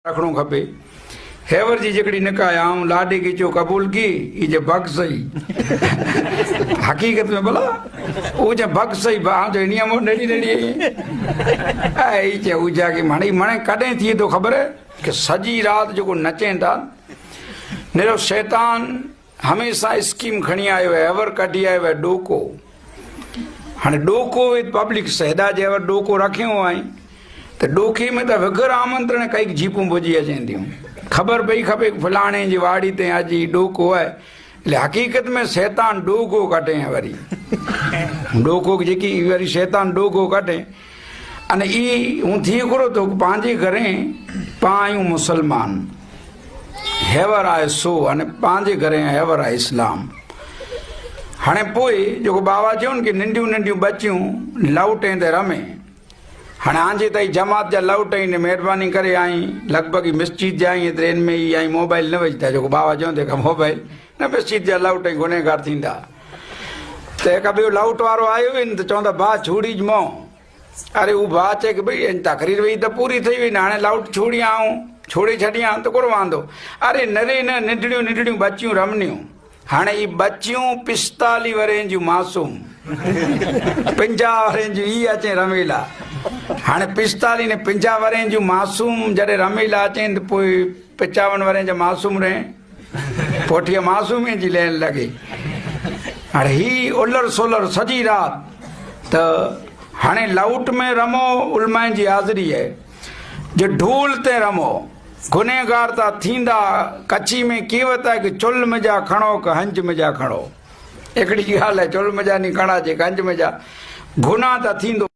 रखणो खपे। हेवर जी जकड़ी निकाह आऊं लाडे की चो कबूल की ई जे भग सही हकीकत में भला वो जे भग सही बा जो नियम नडी नडी आई जे उजा की मणी मणे कदे थी तो खबर है कि सजी रात जो नचें था नेरो शैतान हमेशा स्कीम खणी आयो है हेवर कढी आयो है डोको हाने डोको विद पब्लिक सहदा जे हेवर डोको रखियो आई तो डोखे में तो वगर आमंत्रण कई जीपूं बुझी अचेंदियूं खबर पई खपे फलाणे जी वाड़ी ते आज डोको है એટલે हकीकत में शैतान डोको कटे वरी डोको जेकी वरी शैतान डोको कटे अने ई हूं थी करो तो पांजे घरे पायूं मुसलमान हेवर आए सो अने पांजे घरे हेवर आए इस्लाम हाणे पोइ जेको बाबा चवनि कि नंढियूं नंढियूं बच्चियूं लौटें ते रमे हाँ आंजे ताई जमात जा लौट ने मेहरबानी करे आई लगभग मस्जिद जाई ट्रेन में ही आई मोबाइल न वजता जो बाबा चवंदे का मोबाइल न मस्जिद जा लौट गुनेगार थींदा तो एक बो लौट वारो आयो तो चवंदा भा छूड़ी मो अरे वो भा चे कि भाई तकरीर वही तो पूरी थी हुई हाँ लौट छूड़ी आऊं छोड़ी छड़िया तो कोड़ वांदो अरे नरे न निंढड़ियूं निंढड़ियूं बच्चियूं रमनियूं हाँ ये बच्चियूं 45 वरें जूं मासूम 50 वरें जूं ई अचे रमेला हाँ 45 ने 50 वरें जूं मासूम जॾहिं रमेला अचनि तो पोइ 55 वरें जा मासूम रहे पोठीअ मासूम जी लेन लगे हाणे ही उलर सोलर सजी रात तो हाणे लाउट में रमो उलमाइन जी हाज़िरी है जो ढूल ते रमो गुनेगार ता थींदा कच्ची में कीवत है कि चुल मजा खणो कि हंज मजा खणो एकड़ी ॻाल्हि है चुल मजा नहीं खणा जे हंज मजा गुनाह ता थींदो।